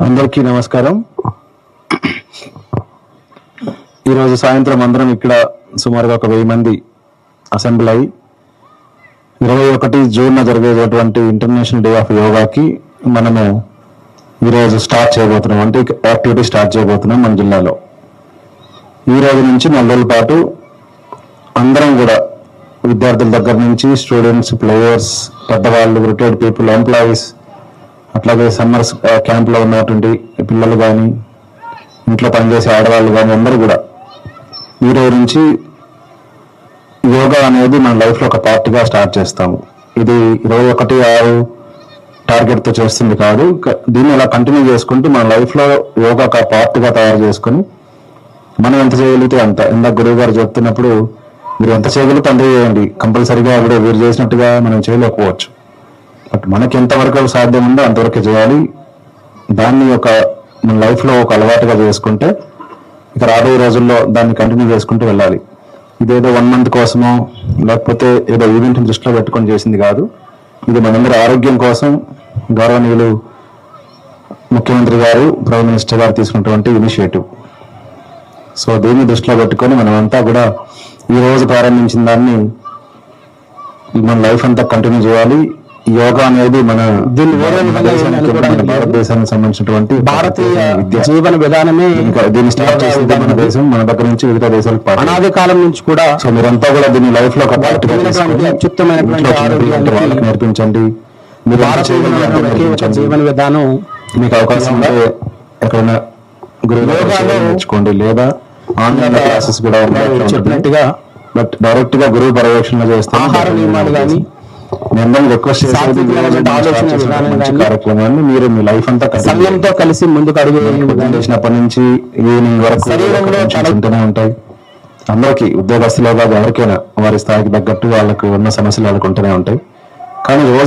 అందరికీ నమస్కారం. ఈరోజు సాయంత్రం అందరం ఇక్కడ సుమారుగా 1000 మంది అసెంబ్లీ అయి 21 జూన్ జరిగేటటువంటి ఇంటర్నేషనల్ డే ఆఫ్ యోగాకి మనము ఈరోజు స్టార్ట్ చేయబోతున్నాం. అంటే యాక్టివిటీ స్టార్ట్ చేయబోతున్నాం మన జిల్లాలో. ఈ రోజు నుంచి 4 రోజుల పాటు అందరం కూడా విద్యార్థుల దగ్గర నుంచి స్టూడెంట్స్, ప్లేయర్స్, పెద్దవాళ్ళు, రిటైర్డ్ పీపుల్, ఎంప్లాయీస్, అట్లాగే సమ్మర్ క్యాంప్లో ఉన్నటువంటి పిల్లలు కానీ, ఇంట్లో పనిచేసే ఆడవాళ్ళు కానీ అందరూ కూడా ఈ రోజు నుంచి యోగా అనేది మన లైఫ్లో ఒక పార్ట్గా స్టార్ట్ చేస్తాము. ఇది 21/6 టార్గెట్తో చేస్తుంది కాదు. దీన్ని ఇలా కంటిన్యూ చేసుకుంటూ మన లైఫ్లో యోగా ఒక పార్ట్గా తయారు చేసుకొని మనం ఎంత చేయగలిగితే అంత. ఇందాక గురువు గారు చెప్తున్నప్పుడు మీరు ఎంత చేయగలిగితే అంతే చేయండి. కంపల్సరీగా ఇప్పుడు వీరు చేసినట్టుగా మనం చేయలేకపోవచ్చు. బట్ మనకి ఎంతవరకు సాధ్యం ఉందో అంతవరకు చేయాలి. దాన్ని మన లైఫ్లో ఒక అలవాటుగా చేసుకుంటే ఇక రాబోయే రోజుల్లో దాన్ని కంటిన్యూ చేసుకుంటూ వెళ్ళాలి. ఇదేదో 1 month కోసమో లేకపోతే ఏదో ఈవెంట్ దృష్టిలో పెట్టుకొని చేసింది కాదు. ఇది మనందరి ఆరోగ్యం కోసం గౌరవనీయులు ముఖ్యమంత్రి గారు, ప్రైమ్ మినిస్టర్ గారు తీసుకున్నటువంటి ఇనిషియేటివ్. సో దీన్ని దృష్టిలో పెట్టుకొని మనమంతా కూడా ఈ రోజు ప్రారంభించిన దాన్ని మన లైఫ్ అంతా కంటిన్యూ చేయాలి. యోగా అనేది మన భారతదేశానికి సంబంధించినటువంటి భారతీయ జీవన విధానమే. ఇంకా దీన్ని స్టార్ట్ చేసింది మన దేశం, మన దగ్గర నుంచి వివిధ దేశాలకు అనాది కాలం నుంచి కూడా. సో మీరంతా కూడా దీన్ని లైఫ్ లో అత్యుత్తమైనటువంటి నేర్పించండి. జీవన విధానం మీకు అవకాశం ఉంటే ఎక్కడైనా గురువు నేర్చుకోండి, లేదా ఆన్లైన్ క్లాసెస్ కూడా చెప్పినట్టుగా బట్ డైరెక్ట్ గా గురువు పర్యవేక్షణ చేస్తే ఆహార నియమాలు కానీ రిక్వెస్ట్ కార్యక్రమాన్ని మీరు మీ లైఫ్ అంతా సమయంతో కలిసి ముందుకు అడుగు చేసినప్పటి నుంచి ఈవినింగ్ వరకు ఉంటూనే ఉంటాయి. అందరికీ ఉద్యోగస్తులుగా ఎవరికైనా వారి స్థాయికి తగ్గట్టు వాళ్ళకు ఉన్న సమస్యలు వాళ్ళకు ఉంటూనే ఉంటాయి. కానీ రోజు